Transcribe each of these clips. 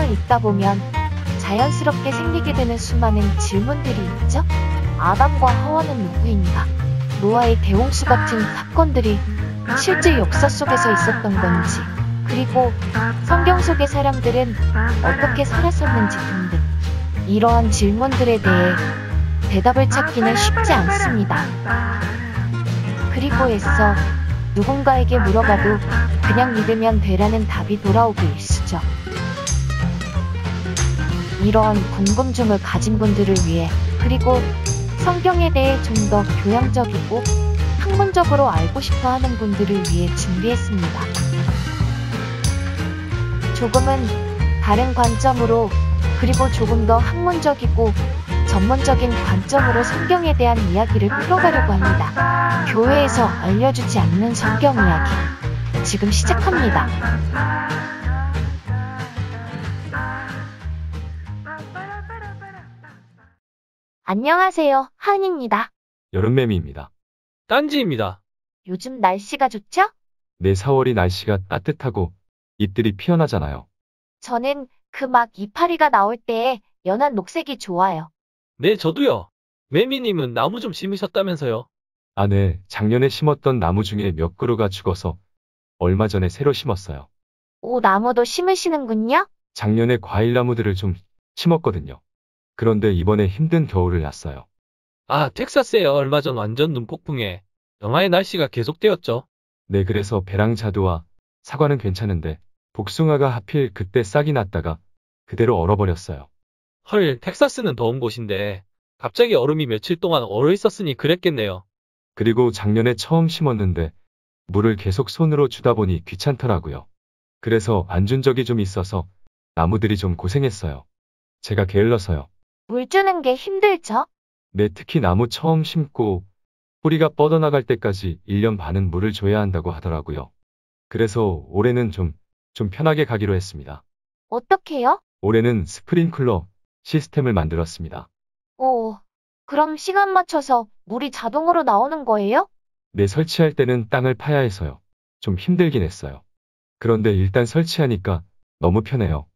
성경을 읽다 보면 자연스럽게 생기게 되는 수많은 질문들이 있죠? 아담과 하와는 누구인가? 노아의 대홍수 같은 사건들이 실제 역사 속에서 있었던 건지, 그리고 성경 속의 사람들은 어떻게 살았었는지 등등. 이러한 질문들에 대해 대답을 찾기는 쉽지 않습니다. 그리고 애써 누군가에게 물어봐도 그냥 믿으면 되라는 답이 돌아오기 일쑤죠. 이러한 궁금증을 가진 분들을 위해, 그리고 성경에 대해 좀 더 교양적이고 학문적으로 알고 싶어 하는 분들을 위해 준비했습니다. 조금은 다른 관점으로, 그리고 조금 더 학문적이고 전문적인 관점으로 성경에 대한 이야기를 풀어가려고 합니다. 교회에서 알려주지 않는 성경 이야기, 지금 시작합니다. 안녕하세요, 하은입니다. 여름매미입니다. 딴지입니다. 요즘 날씨가 좋죠? 네, 4월이 날씨가 따뜻하고 잎들이 피어나잖아요. 저는 그 막 이파리가 나올 때에 연한 녹색이 좋아요. 네, 저도요. 매미님은 나무 좀 심으셨다면서요? 아, 네, 작년에 심었던 나무 중에 몇 그루가 죽어서 얼마 전에 새로 심었어요. 오, 나무도 심으시는군요? 작년에 과일나무들을 좀 심었거든요. 그런데 이번에 힘든 겨울을 났어요. 아, 텍사스에 얼마 전 완전 눈폭풍에 영하의 날씨가 계속되었죠. 네, 그래서 배랑 자두와 사과는 괜찮은데 복숭아가 하필 그때 싹이 났다가 그대로 얼어버렸어요. 헐, 텍사스는 더운 곳인데 갑자기 얼음이 며칠 동안 얼어 있었으니 그랬겠네요. 그리고 작년에 처음 심었는데 물을 계속 손으로 주다 보니 귀찮더라고요. 그래서 안 준 적이 좀 있어서 나무들이 좀 고생했어요. 제가 게을러서요. 물 주는 게 힘들죠? 네, 특히 나무 처음 심고 뿌리가 뻗어나갈 때까지 1년 반은 물을 줘야 한다고 하더라고요. 그래서 올해는 좀 편하게 가기로 했습니다. 어떻게요? 올해는 스프링클러 시스템을 만들었습니다. 오, 그럼 시간 맞춰서 물이 자동으로 나오는 거예요? 네, 설치할 때는 땅을 파야 해서요. 좀 힘들긴 했어요. 그런데 일단 설치하니까 너무 편해요.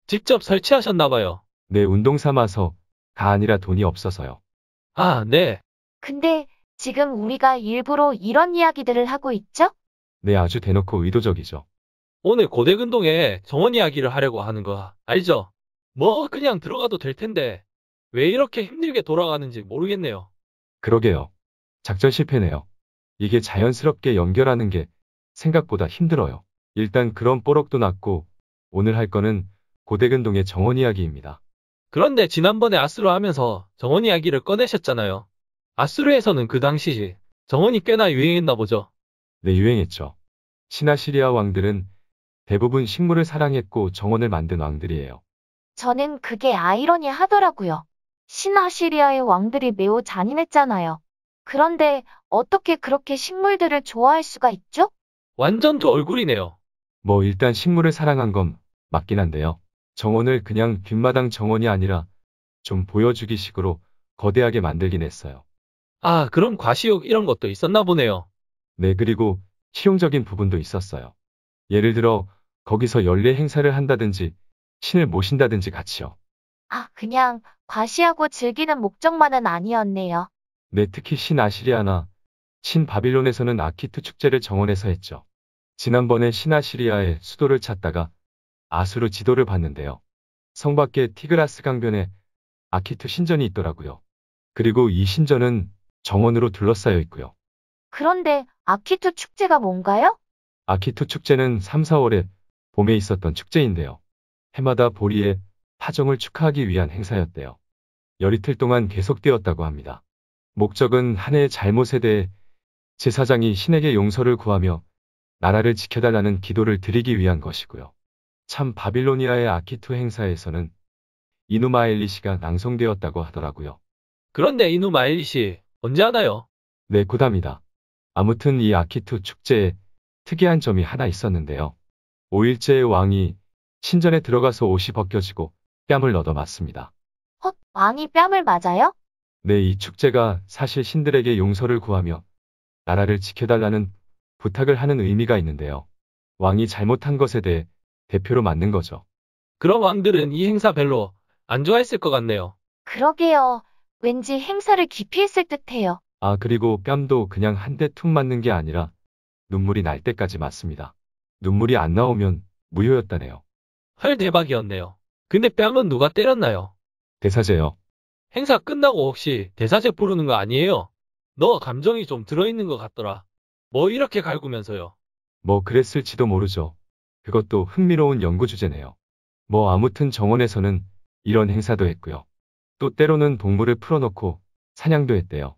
직접 설치하셨나봐요. 네, 운동 삼아서 다 아니라 돈이 없어서요. 아, 네. 근데 지금 우리가 일부러 이런 이야기들을 하고 있죠? 네, 아주 대놓고 의도적이죠. 오늘 고대근동에 정원 이야기를 하려고 하는 거 알죠? 뭐 그냥 들어가도 될 텐데 왜 이렇게 힘들게 돌아가는지 모르겠네요. 그러게요. 작전 실패네요. 이게 자연스럽게 연결하는 게 생각보다 힘들어요. 일단 그런 뽀록도 났고 오늘 할 거는 고대근동의 정원 이야기입니다. 그런데 지난번에 아수르 하면서 정원 이야기를 꺼내셨잖아요. 아수르에서는 그 당시 정원이 꽤나 유행했나 보죠. 네, 유행했죠. 신아시리아 왕들은 대부분 식물을 사랑했고 정원을 만든 왕들이에요. 저는 그게 아이러니하더라고요. 신아시리아의 왕들이 매우 잔인했잖아요. 그런데 어떻게 그렇게 식물들을 좋아할 수가 있죠? 완전 저 얼굴이네요. 뭐 일단 식물을 사랑한 건 맞긴 한데요. 정원을 그냥 뒷마당 정원이 아니라 좀 보여주기 식으로 거대하게 만들긴 했어요. 아, 그럼 과시욕 이런 것도 있었나 보네요. 네, 그리고 실용적인 부분도 있었어요. 예를 들어 거기서 연례 행사를 한다든지 신을 모신다든지 같이요. 아, 그냥 과시하고 즐기는 목적만은 아니었네요. 네, 특히 신아시리아나 신바빌론에서는 아키투 축제를 정원에서 했죠. 지난번에 신아시리아의 수도를 찾다가 아수르 지도를 봤는데요. 성 밖에 티그라스 강변에 아키투 신전이 있더라고요. 그리고 이 신전은 정원으로 둘러싸여 있고요. 그런데 아키투 축제가 뭔가요? 아키투 축제는 3, 4월에 봄에 있었던 축제인데요. 해마다 보리의 파종을 축하하기 위한 행사였대요. 열이틀 동안 계속되었다고 합니다. 목적은 한 해의 잘못에 대해 제사장이 신에게 용서를 구하며 나라를 지켜달라는 기도를 드리기 위한 것이고요. 참 바빌로니아의 아키투 행사에서는 이누마엘리시가 낭송되었다고 하더라고요. 그런데 이누 마일릿이 언제 하나요? 네, 고답니다. 아무튼 이 아키투 축제에 특이한 점이 하나 있었는데요. 5일째의 왕이 신전에 들어가서 옷이 벗겨지고 뺨을 얻어맞습니다. 헛, 왕이 뺨을 맞아요? 네, 이 축제가 사실 신들에게 용서를 구하며 나라를 지켜달라는 부탁을 하는 의미가 있는데요. 왕이 잘못한 것에 대해 대표로 맞는 거죠. 그럼 왕들은 이 행사 별로 안 좋아했을 것 같네요. 그러게요. 왠지 행사를 기피했을 듯해요. 아, 그리고 뺨도 그냥 한 대 툭 맞는 게 아니라 눈물이 날 때까지 맞습니다. 눈물이 안 나오면 무효였다네요. 헐 대박이었네요. 근데 뺨은 누가 때렸나요? 대사제요. 행사 끝나고 혹시 대사제 부르는 거 아니에요? 너 감정이 좀 들어있는 것 같더라. 뭐 이렇게 갈구면서요. 뭐 그랬을지도 모르죠. 그것도 흥미로운 연구 주제네요. 뭐 아무튼 정원에서는 이런 행사도 했고요. 또 때로는 동물을 풀어놓고 사냥도 했대요.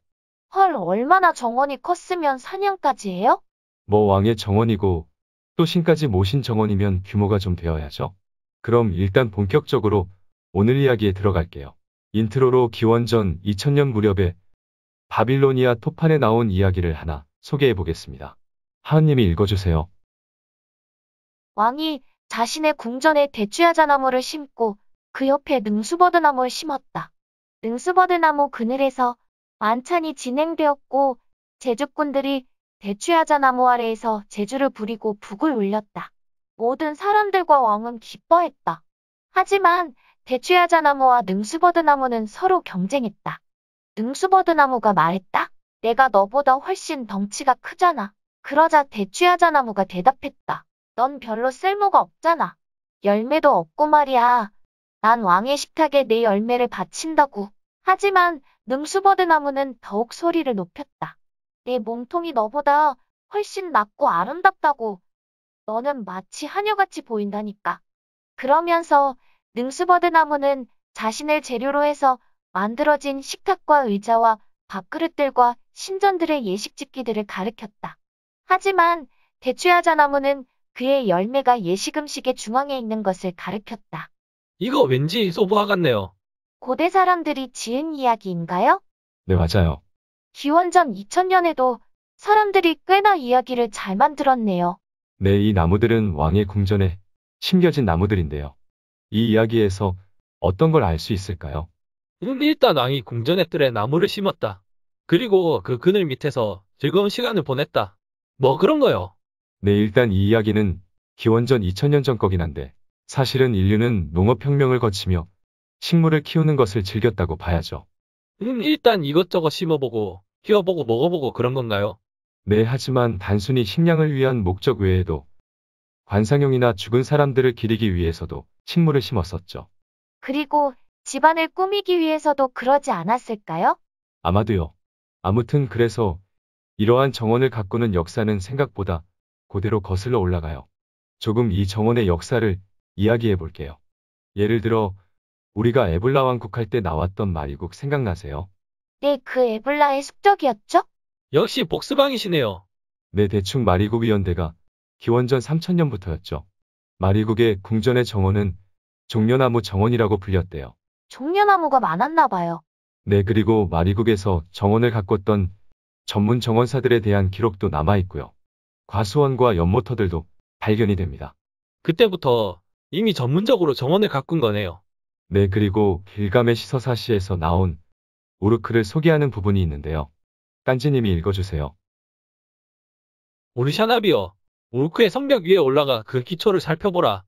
헐, 얼마나 정원이 컸으면 사냥까지 해요? 뭐 왕의 정원이고 또 신까지 모신 정원이면 규모가 좀 되어야죠. 그럼 일단 본격적으로 오늘 이야기에 들어갈게요. 인트로로 기원전 2000년 무렵에 바빌로니아 토판에 나온 이야기를 하나 소개해 보겠습니다. 하은님이 읽어주세요. 왕이 자신의 궁전에 대추야자나무를 심고 그 옆에 능수버드나무를 심었다. 능수버드나무 그늘에서 만찬이 진행되었고 제주꾼들이 대추야자나무 아래에서 제주를 부리고 북을 울렸다. 모든 사람들과 왕은 기뻐했다. 하지만 대추야자나무와 능수버드나무는 서로 경쟁했다. 능수버드나무가 말했다. 내가 너보다 훨씬 덩치가 크잖아. 그러자 대추야자나무가 대답했다. 넌 별로 쓸모가 없잖아. 열매도 없고 말이야. 난 왕의 식탁에 내 열매를 바친다고. 하지만 능수버드나무는 더욱 소리를 높였다. 내 몸통이 너보다 훨씬 낫고 아름답다고. 너는 마치 하녀같이 보인다니까. 그러면서 능수버드나무는 자신을 재료로 해서 만들어진 식탁과 의자와 밥그릇들과 신전들의 예식집기들을 가리켰다. 하지만 대추야자나무는 그의 열매가 예식음식의 중앙에 있는 것을 가리켰다. 이거 왠지 소부화 같네요. 고대 사람들이 지은 이야기인가요? 네, 맞아요. 기원전 2000년에도 사람들이 꽤나 이야기를 잘 만들었네요. 네, 이 나무들은 왕의 궁전에 심겨진 나무들인데요. 이 이야기에서 어떤 걸 알 수 있을까요? 일단 왕이 궁전의 뜰에 나무를 심었다. 그리고 그 그늘 밑에서 즐거운 시간을 보냈다. 뭐 그런 거요. 네, 일단 이 이야기는 기원전 2000년 전 거긴 한데 사실은 인류는 농업혁명을 거치며 식물을 키우는 것을 즐겼다고 봐야죠. 일단 이것저것 심어보고 키워보고 먹어보고 그런 건가요? 네, 하지만 단순히 식량을 위한 목적 외에도 관상용이나 죽은 사람들을 기리기 위해서도 식물을 심었었죠. 그리고 집안을 꾸미기 위해서도 그러지 않았을까요? 아마도요. 아무튼 그래서 이러한 정원을 가꾸는 역사는 생각보다 고대로 거슬러 올라가요. 조금 이 정원의 역사를 이야기해 볼게요. 예를 들어 우리가 에블라 왕국 할 때 나왔던 마리국 생각나세요? 네, 그 에블라의 숙적이었죠? 역시 복스방이시네요. 네, 대충 마리국 위원대가 기원전 3000년부터였죠. 마리국의 궁전의 정원은 종려나무 정원이라고 불렸대요. 종려나무가 많았나 봐요. 네, 그리고 마리국에서 정원을 가꿨던 전문 정원사들에 대한 기록도 남아있고요. 과수원과 연못터들도 발견이 됩니다. 그때부터 이미 전문적으로 정원을 가꾼 거네요. 네, 그리고 길가메시 서사시에서 나온 우르크를 소개하는 부분이 있는데요. 딴지님이 읽어주세요. 오르샤나비여, 우르크의 성벽 위에 올라가 그 기초를 살펴보라.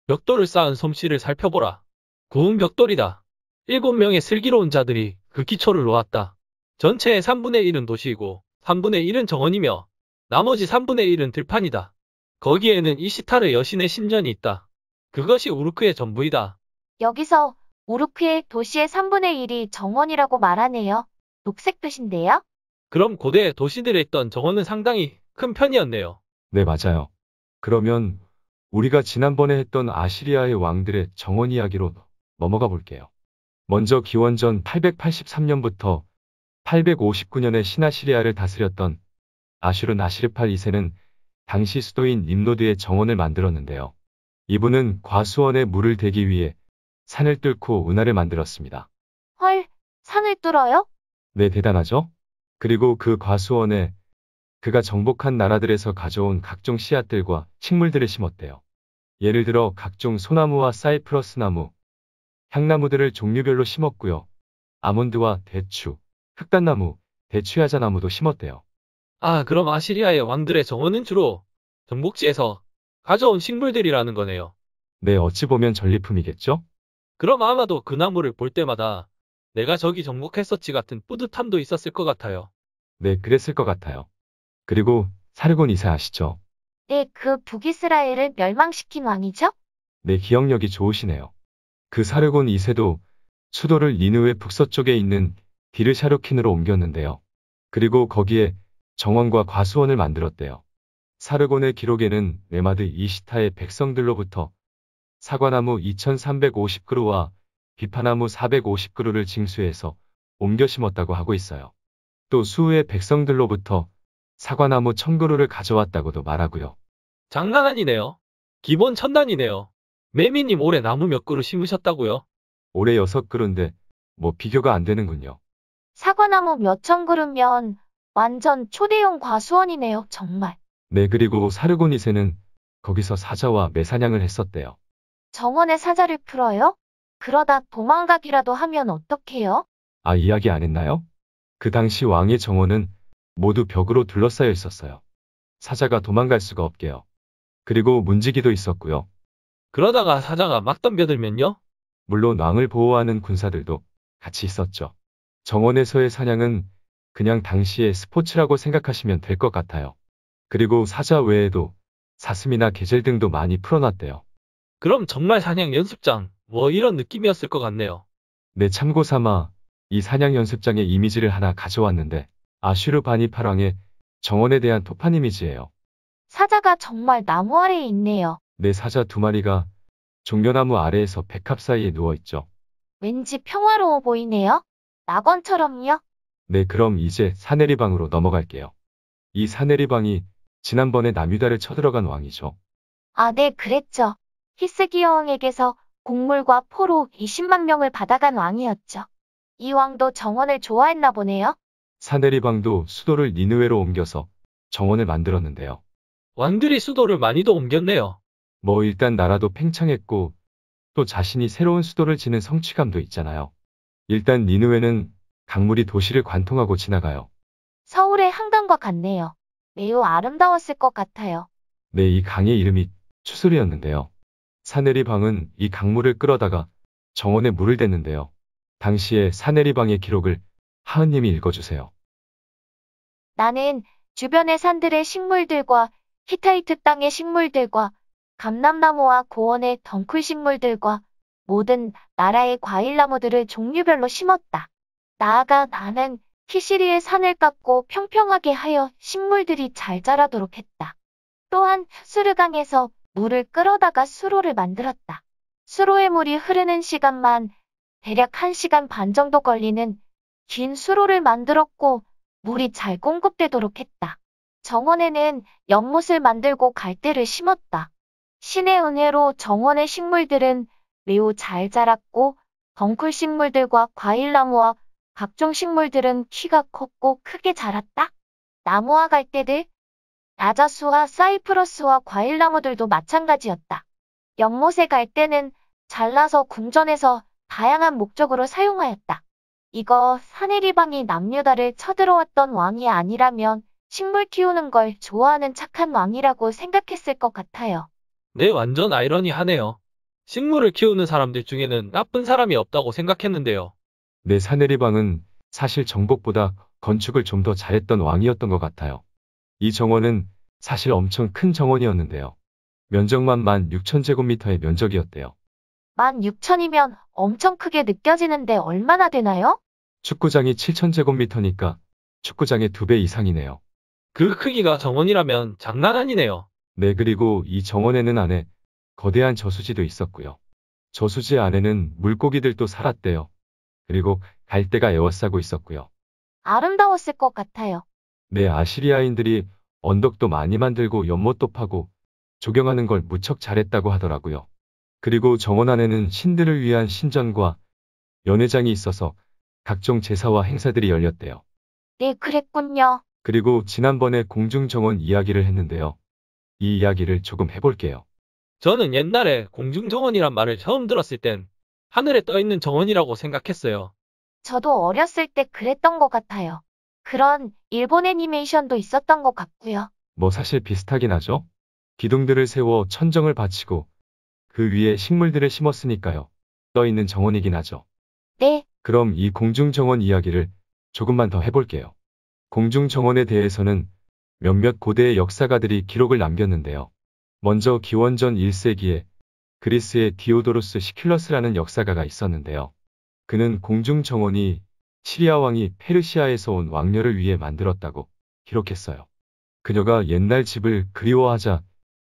벽돌을 쌓은 솜씨를 살펴보라. 구운 벽돌이다. 7명의 슬기로운 자들이 그 기초를 놓았다. 전체의 3분의 1은 도시이고 3분의 1은 정원이며 나머지 3분의 1은 들판이다. 거기에는 이시타르 여신의 신전이 있다. 그것이 우르크의 전부이다. 여기서 우르크의 도시의 3분의 1이 정원이라고 말하네요. 녹색 뜻인데요? 그럼 고대 도시들에 있던 정원은 상당히 큰 편이었네요. 네, 맞아요. 그러면 우리가 지난번에 했던 아시리아의 왕들의 정원 이야기로 넘어가 볼게요. 먼저 기원전 883년부터 859년에 신아시리아를 다스렸던 아슈르나시르팔 2세는 당시 수도인 님로드의 정원을 만들었는데요. 이분은 과수원에 물을 대기 위해 산을 뚫고 운하를 만들었습니다. 헐, 산을 뚫어요? 네, 대단하죠? 그리고 그 과수원에 그가 정복한 나라들에서 가져온 각종 씨앗들과 식물들을 심었대요. 예를 들어 각종 소나무와 사이프러스 나무, 향나무들을 종류별로 심었고요. 아몬드와 대추, 흑단나무, 대추야자나무도 심었대요. 아, 그럼 아시리아의 왕들의 정원은 주로 정복지에서 가져온 식물들이라는 거네요. 네, 어찌 보면 전리품이겠죠? 그럼 아마도 그 나무를 볼 때마다 내가 저기 정복했었지 같은 뿌듯함도 있었을 것 같아요. 네, 그랬을 것 같아요. 그리고 사르곤 2세 아시죠? 네, 그 북이스라엘을 멸망시킨 왕이죠? 네, 기억력이 좋으시네요. 그 사르곤 2세도 수도를 니느웨 북서쪽에 있는 디르샤르킨으로 옮겼는데요. 그리고 거기에 정원과 과수원을 만들었대요. 사르곤의 기록에는 메마드 이시타의 백성들로부터 사과나무 2350그루와 비파나무 450그루를 징수해서 옮겨 심었다고 하고 있어요. 또 수의 백성들로부터 사과나무 1000그루를 가져왔다고도 말하고요. 장난 아니네요. 기본 천단이네요. 매미님 올해 나무 몇 그루 심으셨다고요? 올해 6그루인데 뭐 비교가 안 되는군요. 사과나무 몇천 그루면 완전 초대형 과수원이네요, 정말. 네, 그리고 사르곤 2세는 거기서 사자와 매사냥을 했었대요. 정원에 사자를 풀어요? 그러다 도망가기라도 하면 어떡해요? 아, 이야기 안 했나요? 그 당시 왕의 정원은 모두 벽으로 둘러싸여 있었어요. 사자가 도망갈 수가 없게요. 그리고 문지기도 있었고요. 그러다가 사자가 막 덤벼들면요? 물론 왕을 보호하는 군사들도 같이 있었죠. 정원에서의 사냥은 그냥 당시의 스포츠라고 생각하시면 될 것 같아요. 그리고 사자 외에도 사슴이나 계젤 등도 많이 풀어놨대요. 그럼 정말 사냥 연습장, 뭐 이런 느낌이었을 것 같네요. 네, 참고 삼아 이 사냥 연습장의 이미지를 하나 가져왔는데 아슈르바니팔 왕의 정원에 대한 토판 이미지예요. 사자가 정말 나무 아래에 있네요. 네, 사자 2마리가 종려나무 아래에서 백합 사이에 누워있죠. 왠지 평화로워 보이네요. 낙원처럼요. 네, 그럼 이제 사내리방으로 넘어갈게요. 이 사내리방이 지난번에 남유다를 쳐들어간 왕이죠. 아, 네, 그랬죠. 히스기야 왕에게서 곡물과 포로 20만 명을 받아간 왕이었죠. 이 왕도 정원을 좋아했나 보네요. 사내리방도 수도를 니느웨로 옮겨서 정원을 만들었는데요. 왕들이 수도를 많이도 옮겼네요. 뭐 일단 나라도 팽창했고 또 자신이 새로운 수도를 지는 성취감도 있잖아요. 일단 니느웨는 강물이 도시를 관통하고 지나가요. 서울의 한강과 같네요. 매우 아름다웠을 것 같아요. 네, 이 강의 이름이 추수리였는데요. 사내리방은 이 강물을 끌어다가 정원에 물을 댔는데요. 당시의 사내리방의 기록을 하은님이 읽어주세요. 나는 주변의 산들의 식물들과 히타이트 땅의 식물들과 감람나무와 고원의 덩쿨 식물들과 모든 나라의 과일나무들을 종류별로 심었다. 나아가 나는 키시리의 산을 깎고 평평하게 하여 식물들이 잘 자라도록 했다. 또한 수르강에서 물을 끌어다가 수로를 만들었다. 수로의 물이 흐르는 시간만 대략 1시간 반 정도 걸리는 긴 수로를 만들었고 물이 잘 공급되도록 했다. 정원에는 연못을 만들고 갈대를 심었다. 신의 은혜로 정원의 식물들은 매우 잘 자랐고 덩쿨 식물들과 과일나무와 각종 식물들은 키가 컸고 크게 자랐다. 나무와 갈대들, 야자수와 사이프러스와 과일나무들도 마찬가지였다. 연못의 갈대는 잘라서 궁전에서 다양한 목적으로 사용하였다. 이거 사내리방이 남유다를 쳐들어왔던 왕이 아니라면 식물 키우는 걸 좋아하는 착한 왕이라고 생각했을 것 같아요. 네, 완전 아이러니하네요. 식물을 키우는 사람들 중에는 나쁜 사람이 없다고 생각했는데요. 네, 사내리방은 사실 정복보다 건축을 좀 더 잘했던 왕이었던 것 같아요. 이 정원은 사실 엄청 큰 정원이었는데요. 면적만 16,000제곱미터의 면적이었대요. 16,000이면 엄청 크게 느껴지는데 얼마나 되나요? 축구장이 7,000제곱미터니까 축구장의 2배 이상이네요. 그 크기가 정원이라면 장난 아니네요. 네, 그리고 이 정원에는 안에 거대한 저수지도 있었고요. 저수지 안에는 물고기들도 살았대요. 그리고 갈대가 에워싸고 있었고요. 아름다웠을 것 같아요. 네, 아시리아인들이 언덕도 많이 만들고 연못도 파고 조경하는 걸 무척 잘했다고 하더라고요. 그리고 정원 안에는 신들을 위한 신전과 연회장이 있어서 각종 제사와 행사들이 열렸대요. 네, 그랬군요. 그리고 지난번에 공중정원 이야기를 했는데요. 이 이야기를 조금 해볼게요. 저는 옛날에 공중정원이란 말을 처음 들었을 땐 하늘에 떠있는 정원이라고 생각했어요. 저도 어렸을 때 그랬던 것 같아요. 그런 일본 애니메이션도 있었던 것 같고요. 뭐 사실 비슷하긴 하죠? 기둥들을 세워 천정을 바치고 그 위에 식물들을 심었으니까요. 떠 있는 정원이긴 하죠. 네, 그럼 이 공중정원 이야기를 조금만 더 해볼게요. 공중정원에 대해서는 몇몇 고대의 역사가들이 기록을 남겼는데요. 먼저 기원전 1세기에 그리스의 디오도루스 시큘러스라는 역사가가 있었는데요. 그는 공중정원이 시리아 왕이 페르시아에서 온 왕녀를 위해 만들었다고 기록했어요. 그녀가 옛날 집을 그리워하자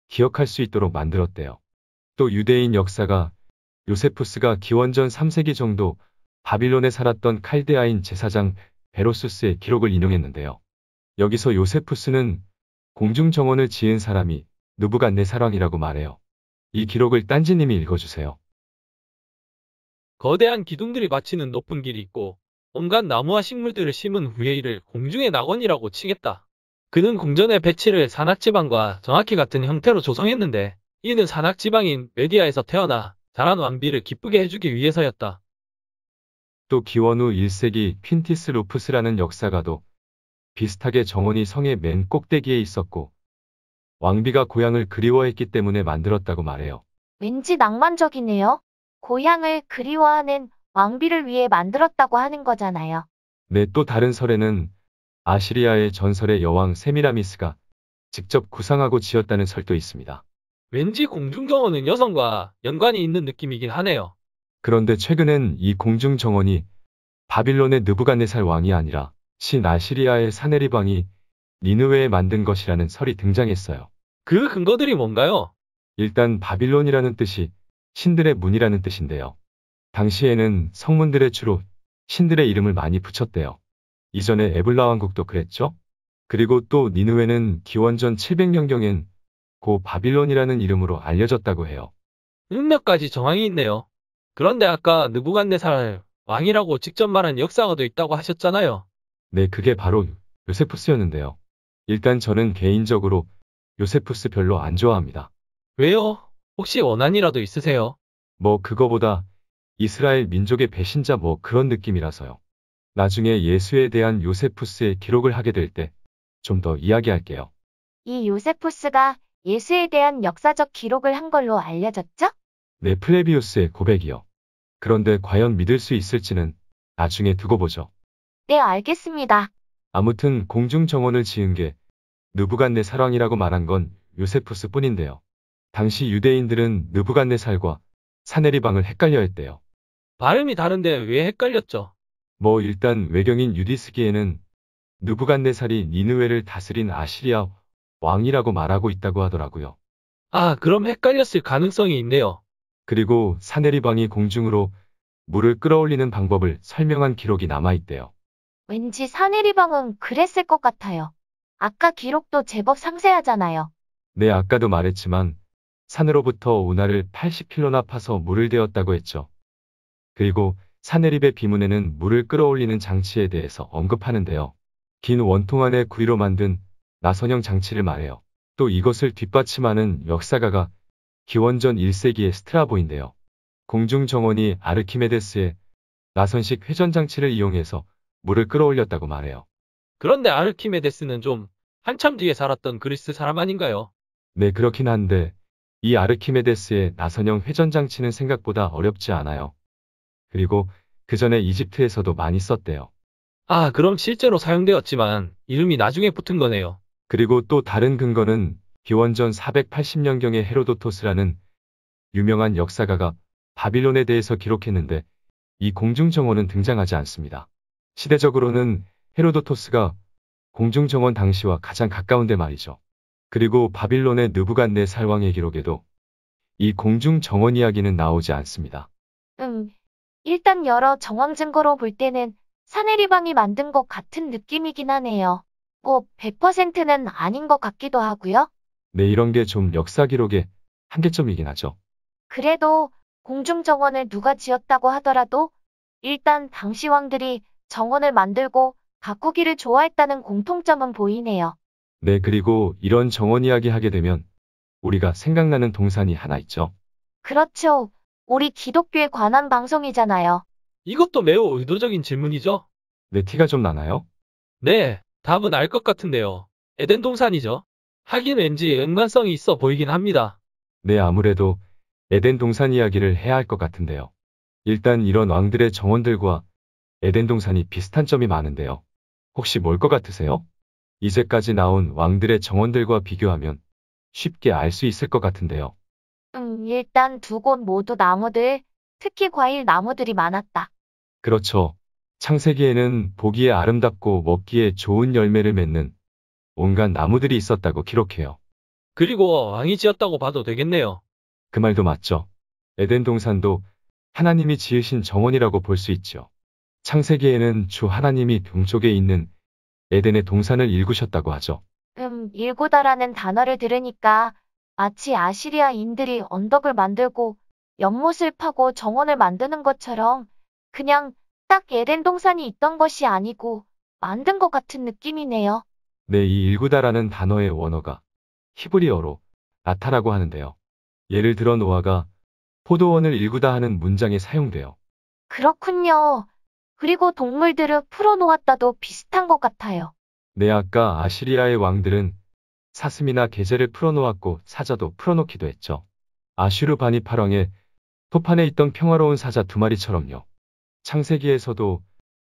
기억할 수 있도록 만들었대요. 또 유대인 역사가 요세푸스가 기원전 3세기 정도 바빌론에 살았던 칼데아인 제사장 베로수스의 기록을 인용했는데요. 여기서 요세푸스는 공중정원을 지은 사람이 느부갓네살왕이라고 말해요. 이 기록을 딴지님이 읽어주세요. 거대한 기둥들이 받치는 높은 길이 있고 온갖 나무와 식물들을 심은 후에 이를 공중의 낙원이라고 치겠다. 그는 궁전의 배치를 산악지방과 정확히 같은 형태로 조성했는데 이는 산악지방인 메디아에서 태어나 자란 왕비를 기쁘게 해주기 위해서였다. 또 기원 후 1세기 퀸티스 루프스라는 역사가도 비슷하게 정원이 성의 맨 꼭대기에 있었고 왕비가 고향을 그리워했기 때문에 만들었다고 말해요. 왠지 낭만적이네요. 고향을 그리워하는 왕비를 위해 만들었다고 하는 거잖아요. 네, 또 다른 설에는 아시리아의 전설의 여왕 세미라미스가 직접 구상하고 지었다는 설도 있습니다. 왠지 공중정원은 여성과 연관이 있는 느낌이긴 하네요. 그런데 최근엔 이 공중정원이 바빌론의 느부갓네살 왕이 아니라 신 아시리아의 사네립 왕이 니느웨에 만든 것이라는 설이 등장했어요. 그 근거들이 뭔가요? 일단 바빌론이라는 뜻이 신들의 문이라는 뜻인데요. 당시에는 성문들의 주로 신들의 이름을 많이 붙였대요. 이전에 에블라 왕국도 그랬죠? 그리고 또 니느웨는 기원전 700년경엔 고 바빌론이라는 이름으로 알려졌다고 해요. 몇 가지 정황이 있네요. 그런데 아까 느부갓네살 왕이라고 직접 말한 역사가도 있다고 하셨잖아요. 네, 그게 바로 요세푸스였는데요. 일단 저는 개인적으로 요세푸스 별로 안 좋아합니다. 왜요? 혹시 원한이라도 있으세요? 뭐 그거보다 이스라엘 민족의 배신자 뭐 그런 느낌이라서요. 나중에 예수에 대한 요세푸스의 기록을 하게 될 때 좀 더 이야기할게요. 이 요세푸스가 예수에 대한 역사적 기록을 한 걸로 알려졌죠? 네, 플레비우스의 고백이요. 그런데 과연 믿을 수 있을지는 나중에 두고 보죠. 네, 알겠습니다. 아무튼 공중정원을 지은 게 느부갓네살왕이라고 말한 건 요세푸스 뿐인데요. 당시 유대인들은 느부갓네살과 사네리방을 헷갈려 했대요. 발음이 다른데 왜 헷갈렸죠? 뭐 일단 외경인 유디스기에는 느부갓네살이 니느웨를 다스린 아시리아 왕이라고 말하고 있다고 하더라고요. 아, 그럼 헷갈렸을 가능성이 있네요. 그리고 사네리방이 공중으로 물을 끌어올리는 방법을 설명한 기록이 남아있대요. 왠지 사내리방은 그랬을 것 같아요. 아까 기록도 제법 상세하잖아요. 네, 아까도 말했지만 산으로부터 운하를 80킬로나 파서 물을 대었다고 했죠. 그리고 사네립의 비문에는 물을 끌어올리는 장치에 대해서 언급하는데요. 긴 원통 안에 구리로 만든 나선형 장치를 말해요. 또 이것을 뒷받침하는 역사가가 기원전 1세기의 스트라보인데요. 공중정원이 아르키메데스의 나선식 회전장치를 이용해서 물을 끌어올렸다고 말해요. 그런데 아르키메데스는 좀 한참 뒤에 살았던 그리스 사람 아닌가요? 네, 그렇긴 한데 이 아르키메데스의 나선형 회전장치는 생각보다 어렵지 않아요. 그리고 그 전에 이집트에서도 많이 썼대요. 아, 그럼 실제로 사용되었지만 이름이 나중에 붙은 거네요. 그리고 또 다른 근거는 기원전 480년경에 헤로도토스라는 유명한 역사가가 바빌론에 대해서 기록했는데 이 공중정원은 등장하지 않습니다. 시대적으로는 헤로도토스가 공중정원 당시와 가장 가까운데 말이죠. 그리고 바빌론의 느부갓네살 왕의 기록에도 이 공중정원 이야기는 나오지 않습니다. 일단 여러 정황 증거로 볼 때는 사내리방이 만든 것 같은 느낌이긴 하네요. 뭐 100%는 아닌 것 같기도 하고요. 네, 이런 게 좀 역사 기록의 한계점이긴 하죠. 그래도 공중정원을 누가 지었다고 하더라도 일단 당시 왕들이 정원을 만들고 가꾸기를 좋아했다는 공통점은 보이네요. 네, 그리고 이런 정원 이야기 하게 되면 우리가 생각나는 동산이 하나 있죠. 그렇죠. 우리 기독교에 관한 방송이잖아요. 이것도 매우 의도적인 질문이죠? 네, 티가 좀 나나요? 네, 답은 알 것 같은데요. 에덴 동산이죠. 하긴 왠지 연관성이 있어 보이긴 합니다. 네, 아무래도 에덴 동산 이야기를 해야 할 것 같은데요. 일단 이런 왕들의 정원들과 에덴 동산이 비슷한 점이 많은데요. 혹시 뭘 것 같으세요? 이제까지 나온 왕들의 정원들과 비교하면 쉽게 알 수 있을 것 같은데요. 일단 두 곳 모두 나무들, 특히 과일 나무들이 많았다. 그렇죠. 창세기에는 보기에 아름답고 먹기에 좋은 열매를 맺는 온갖 나무들이 있었다고 기록해요. 그리고 왕이 지었다고 봐도 되겠네요. 그 말도 맞죠. 에덴 동산도 하나님이 지으신 정원이라고 볼 수 있죠. 창세기에는 주 하나님이 동쪽에 있는 에덴의 동산을 일구셨다고 하죠. 일구다라는 단어를 들으니까 마치 아시리아인들이 언덕을 만들고 연못을 파고 정원을 만드는 것처럼 그냥 딱 에덴 동산이 있던 것이 아니고 만든 것 같은 느낌이네요. 네, 이 일구다라는 단어의 원어가 히브리어로 나타라고 하는데요. 예를 들어 노아가 포도원을 일구다 하는 문장에 사용돼요. 그렇군요. 그리고 동물들을 풀어놓았다도 비슷한 것 같아요. 네, 아까 아시리아의 왕들은 사슴이나 게젤을 풀어놓았고 사자도 풀어놓기도 했죠. 아슈르바니팔 왕의 토판에 있던 평화로운 사자 두 마리처럼요. 창세기에서도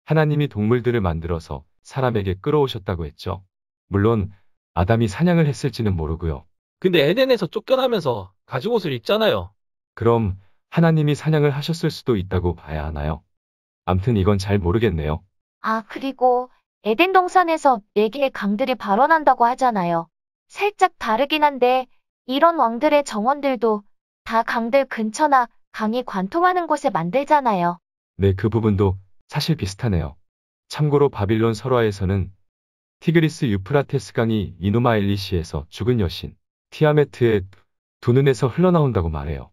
하나님이 동물들을 만들어서 사람에게 끌어오셨다고 했죠. 물론 아담이 사냥을 했을지는 모르고요. 근데 에덴에서 쫓겨나면서 가죽옷을 입잖아요. 그럼 하나님이 사냥을 하셨을 수도 있다고 봐야 하나요? 암튼 이건 잘 모르겠네요. 아, 그리고 에덴 동산에서 4개의 강들이 발원한다고 하잖아요. 살짝 다르긴 한데 이런 왕들의 정원들도 다 강들 근처나 강이 관통하는 곳에 만들잖아요. 네, 그 부분도 사실 비슷하네요. 참고로 바빌론 설화에서는 티그리스 유프라테스 강이 이누마엘리시에서 죽은 여신 티아메트의 두 눈에서 흘러나온다고 말해요.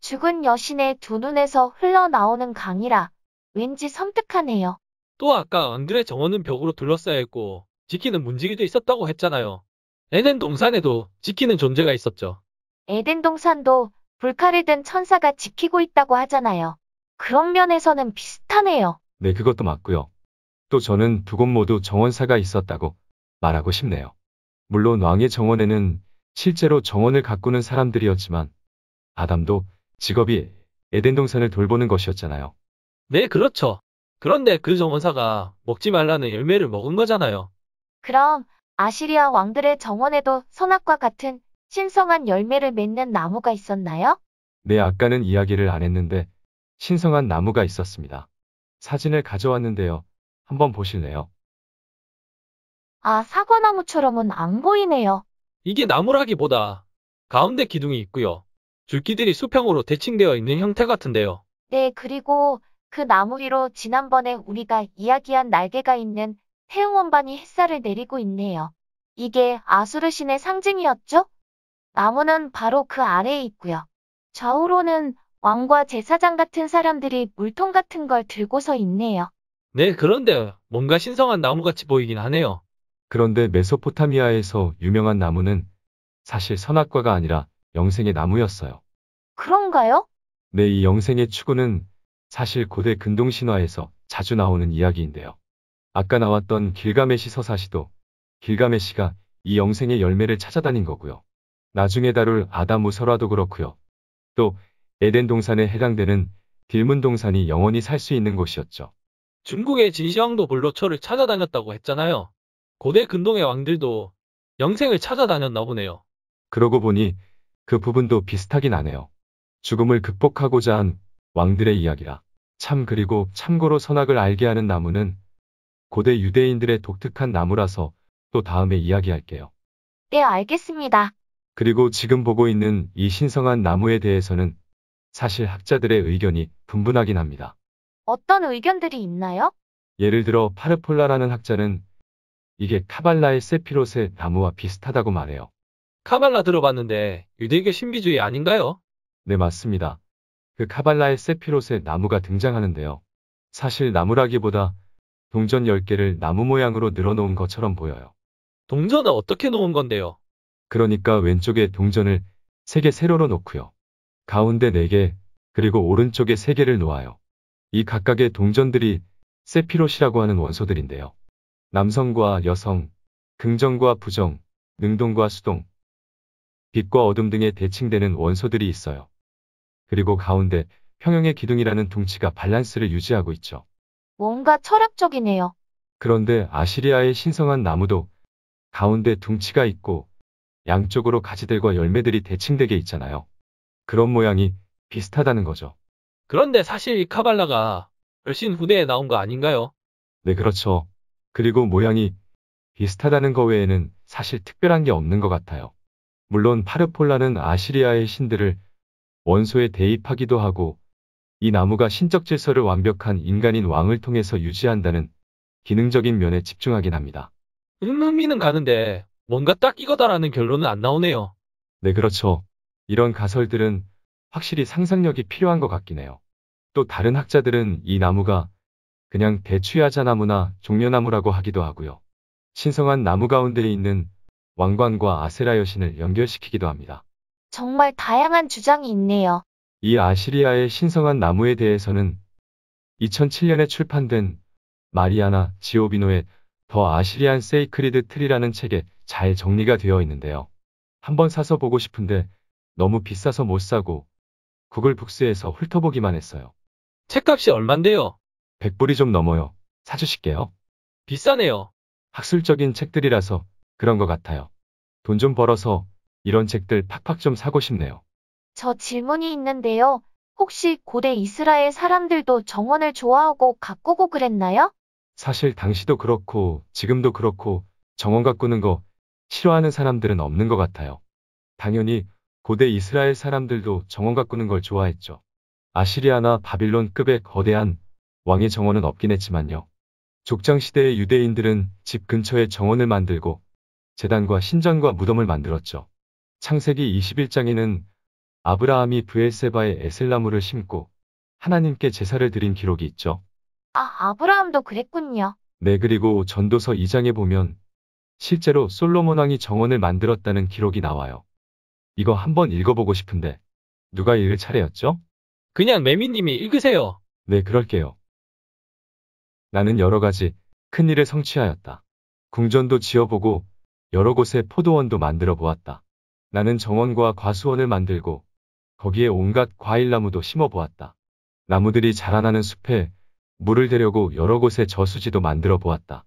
죽은 여신의 두 눈에서 흘러나오는 강이라 왠지 섬뜩하네요. 또 아까 왕들의 정원은 벽으로 둘러싸여 있고 지키는 문지기도 있었다고 했잖아요. 에덴 동산에도 지키는 존재가 있었죠. 에덴 동산도 불칼을 든 천사가 지키고 있다고 하잖아요. 그런 면에서는 비슷하네요. 네, 그것도 맞고요. 또 저는 두 곳 모두 정원사가 있었다고 말하고 싶네요. 물론 왕의 정원에는 실제로 정원을 가꾸는 사람들이었지만 아담도 직업이 에덴 동산을 돌보는 것이었잖아요. 네, 그렇죠. 그런데 그 정원사가 먹지 말라는 열매를 먹은 거잖아요. 그럼 아시리아 왕들의 정원에도 선악과 같은 신성한 열매를 맺는 나무가 있었나요? 네, 아까는 이야기를 안 했는데 신성한 나무가 있었습니다. 사진을 가져왔는데요. 한번 보실래요? 아, 사과나무처럼은 안 보이네요. 이게 나무라기보다 가운데 기둥이 있고요. 줄기들이 수평으로 대칭되어 있는 형태 같은데요. 네, 그리고 그 나무 위로 지난번에 우리가 이야기한 날개가 있는 태양원반이 햇살을 내리고 있네요. 이게 아수르신의 상징이었죠? 나무는 바로 그 아래에 있고요. 좌우로는 왕과 제사장 같은 사람들이 물통 같은 걸 들고서 있네요. 네, 그런데 뭔가 신성한 나무같이 보이긴 하네요. 그런데 메소포타미아에서 유명한 나무는 사실 선악과가 아니라 영생의 나무였어요. 그런가요? 네, 이 영생의 추구는 사실 고대 근동 신화에서 자주 나오는 이야기인데요. 아까 나왔던 길가메시 서사시도 길가메시가 이 영생의 열매를 찾아다닌 거고요. 나중에 다룰 아담 우설화도 그렇고요. 또 에덴 동산에 해당되는 딜문 동산이 영원히 살 수 있는 곳이었죠. 중국의 진시황도 불로초를 찾아다녔다고 했잖아요. 고대 근동의 왕들도 영생을 찾아다녔나 보네요. 그러고 보니 그 부분도 비슷하긴 하네요. 죽음을 극복하고자 한 왕들의 이야기라. 참 그리고 참고로 선악을 알게 하는 나무는 고대 유대인들의 독특한 나무라서 또 다음에 이야기할게요. 네, 알겠습니다. 그리고 지금 보고 있는 이 신성한 나무에 대해서는 사실 학자들의 의견이 분분하긴 합니다. 어떤 의견들이 있나요? 예를 들어 파르폴라라는 학자는 이게 카발라의 세피롯의 나무와 비슷하다고 말해요. 카발라 들어봤는데 유대교 신비주의 아닌가요? 네, 맞습니다. 그 카발라의 세피롯의 나무가 등장하는데요. 사실 나무라기보다 동전 10개를 나무 모양으로 늘어놓은 것처럼 보여요. 동전은 어떻게 놓은 건데요? 그러니까 왼쪽에 동전을 3개 세로로 놓고요. 가운데 4개, 그리고 오른쪽에 3개를 놓아요. 이 각각의 동전들이 세피롯이라고 하는 원소들인데요. 남성과 여성, 긍정과 부정, 능동과 수동, 빛과 어둠 등의 대칭되는 원소들이 있어요. 그리고 가운데 평형의 기둥이라는 둥치가 밸런스를 유지하고 있죠. 뭔가 철학적이네요. 그런데 아시리아의 신성한 나무도 가운데 둥치가 있고 양쪽으로 가지들과 열매들이 대칭되게 있잖아요. 그런 모양이 비슷하다는 거죠. 그런데 사실 이 카발라가 훨씬 후대에 나온 거 아닌가요? 네, 그렇죠. 그리고 모양이 비슷하다는 거 외에는 사실 특별한 게 없는 것 같아요. 물론 파르폴라는 아시리아의 신들을 원소에 대입하기도 하고 이 나무가 신적 질서를 완벽한 인간인 왕을 통해서 유지한다는 기능적인 면에 집중하긴 합니다. 흥미는 가는데 뭔가 딱 이거다라는 결론은 안 나오네요. 네, 그렇죠. 이런 가설들은 확실히 상상력이 필요한 것 같긴 해요. 또 다른 학자들은 이 나무가 그냥 대추야자나무나 종려나무라고 하기도 하고요. 신성한 나무 가운데에 있는 왕관과 아세라 여신을 연결시키기도 합니다. 정말 다양한 주장이 있네요. 이 아시리아의 신성한 나무에 대해서는 2007년에 출판된 마리아나 지오비노의 더 아시리안 세이크리드 트리라는 책에 잘 정리가 되어 있는데요. 한번 사서 보고 싶은데 너무 비싸서 못 사고 구글 북스에서 훑어보기만 했어요. 책값이 얼만데요? 100불이 좀 넘어요. 사주실게요. 비싸네요. 학술적인 책들이라서 그런 것 같아요. 돈 좀 벌어서 이런 책들 팍팍 좀 사고 싶네요. 저 질문이 있는데요. 혹시 고대 이스라엘 사람들도 정원을 좋아하고 가꾸고 그랬나요? 사실 당시도 그렇고 지금도 그렇고 정원 가꾸는 거 싫어하는 사람들은 없는 것 같아요. 당연히 고대 이스라엘 사람들도 정원 가꾸는 걸 좋아했죠. 아시리아나 바빌론급의 거대한 왕의 정원은 없긴 했지만요. 족장시대의 유대인들은 집 근처에 정원을 만들고 제단과 신전과 무덤을 만들었죠. 창세기 21장에는 아브라함이 브엘세바에 에셀나무를 심고 하나님께 제사를 드린 기록이 있죠. 아, 아브라함도 그랬군요. 네, 그리고 전도서 2장에 보면 실제로 솔로몬 왕이 정원을 만들었다는 기록이 나와요. 이거 한번 읽어보고 싶은데 누가 읽을 차례였죠? 그냥 매미님이 읽으세요. 네, 그럴게요. 나는 여러 가지 큰 일을 성취하였다. 궁전도 지어보고 여러 곳에 포도원도 만들어 보았다. 나는 정원과 과수원을 만들고 거기에 온갖 과일나무도 심어보았다. 나무들이 자라나는 숲에 물을 대려고 여러 곳에 저수지도 만들어 보았다.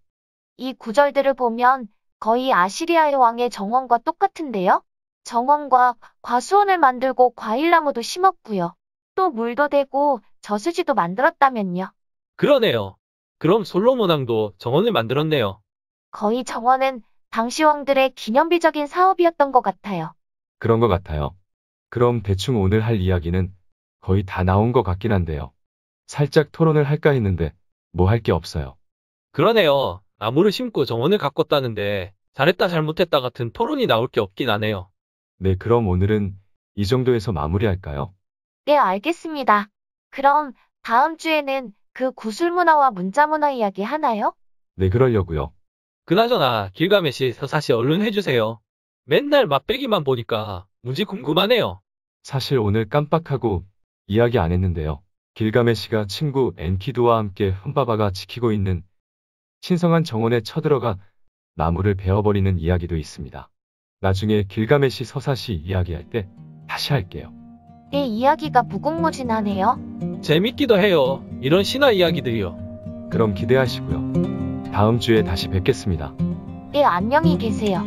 이 구절들을 보면 거의 아시리아의 왕의 정원과 똑같은데요? 정원과 과수원을 만들고 과일나무도 심었고요. 또 물도 대고 저수지도 만들었다면요. 그러네요. 그럼 솔로몬 왕도 정원을 만들었네요. 거의 정원은 당시 왕들의 기념비적인 사업이었던 것 같아요. 그런 것 같아요. 그럼 대충 오늘 할 이야기는 거의 다 나온 것 같긴 한데요. 살짝 토론을 할까 했는데 뭐 할 게 없어요. 그러네요. 나무를 심고 정원을 가꿨다는데 잘했다 잘못했다 같은 토론이 나올 게 없긴 하네요. 네, 그럼 오늘은 이 정도에서 마무리할까요? 네, 알겠습니다. 그럼 다음 주에는 그 구술문화와 문자문화 이야기 하나요? 네, 그러려고요. 그나저나 길가메시 서사시 얼른 해주세요. 맨날 맛배기만 보니까 무지 궁금하네요. 사실 오늘 깜빡하고 이야기 안 했는데요. 길가메시가 친구 엔키두와 함께 흠바바가 지키고 있는 신성한 정원에 쳐들어가 나무를 베어버리는 이야기도 있습니다. 나중에 길가메시 서사시 이야기할 때 다시 할게요. 네, 이야기가 무궁무진하네요. 재밌기도 해요. 이런 신화 이야기들이요. 그럼 기대하시고요. 다음 주에 다시 뵙겠습니다. 네, 안녕히 계세요.